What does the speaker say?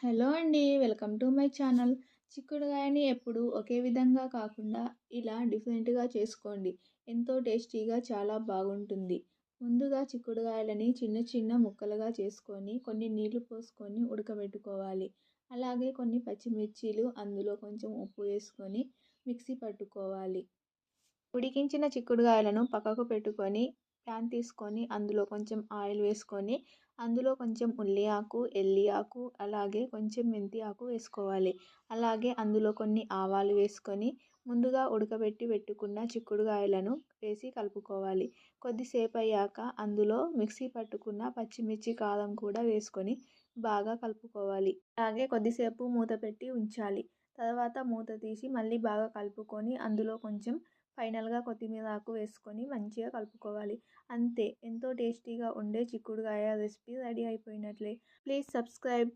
Hello అండి. Welcome to my channel. చిక్కుడుగాయని ఎప్పుడూ ఒకే విధంగా కాకుండా ఇలా డిఫరెంట్‌గా చేసుకోండి. ఎంతో టేస్టీగా చాలా బాగుంటుంది. ముందుగా చిక్కుడుగాయలని చిన్న చిన్న ముక్కలుగా చేసుకొని కొన్ని నీళ్లు పోసుకొని ఉడకబెట్టుకోవాలి. అలాగే కొన్ని పచ్చిమిర్చీలు అందులో కొంచెం ఉప్పు వేసుకొని మిక్సీ పట్టుకోవాలి. ఉడికించిన చిక్కుడుగాయలను పక్కకు పెట్టుకొని ప్యాన్ తీసుకొని అందులో కొంచెం ఆయిల్ వేసుకొని అందులో కొంచెం ఉల్లి ఆకు, ఎల్లి ఆకు, అలాగే కొంచెం మెంతి ఆకు వేసుకోవాలి. అలాగే అందులో కొన్ని ఆవాలు వేసుకొని ముందుగా ఉడకబెట్టి పెట్టుకున్న చిక్కుడుగాయలను వేసి కలుపుకోవాలి. కొద్దిసేపు అయ్యాక అందులో మిక్సీ పట్టుకున్న పచ్చిమిర్చి కారం కూడా వేసుకొని బాగా కలుపుకోవాలి. అలాగే కొద్దిసేపు మూత పెట్టి ఉంచాలి. తర్వాత మూత తీసి మళ్ళీ బాగా కలుపుకొని అందులో కొంచెం ఫైనల్గా కొత్తిమీర ఆకు వేసుకొని మంచిగా కలుపుకోవాలి. అంతే, ఎంతో టేస్టీగా ఉండే చిక్కుడుగాయ రెసిపీ రెడీ అయిపోయినట్లే. Please subscribe.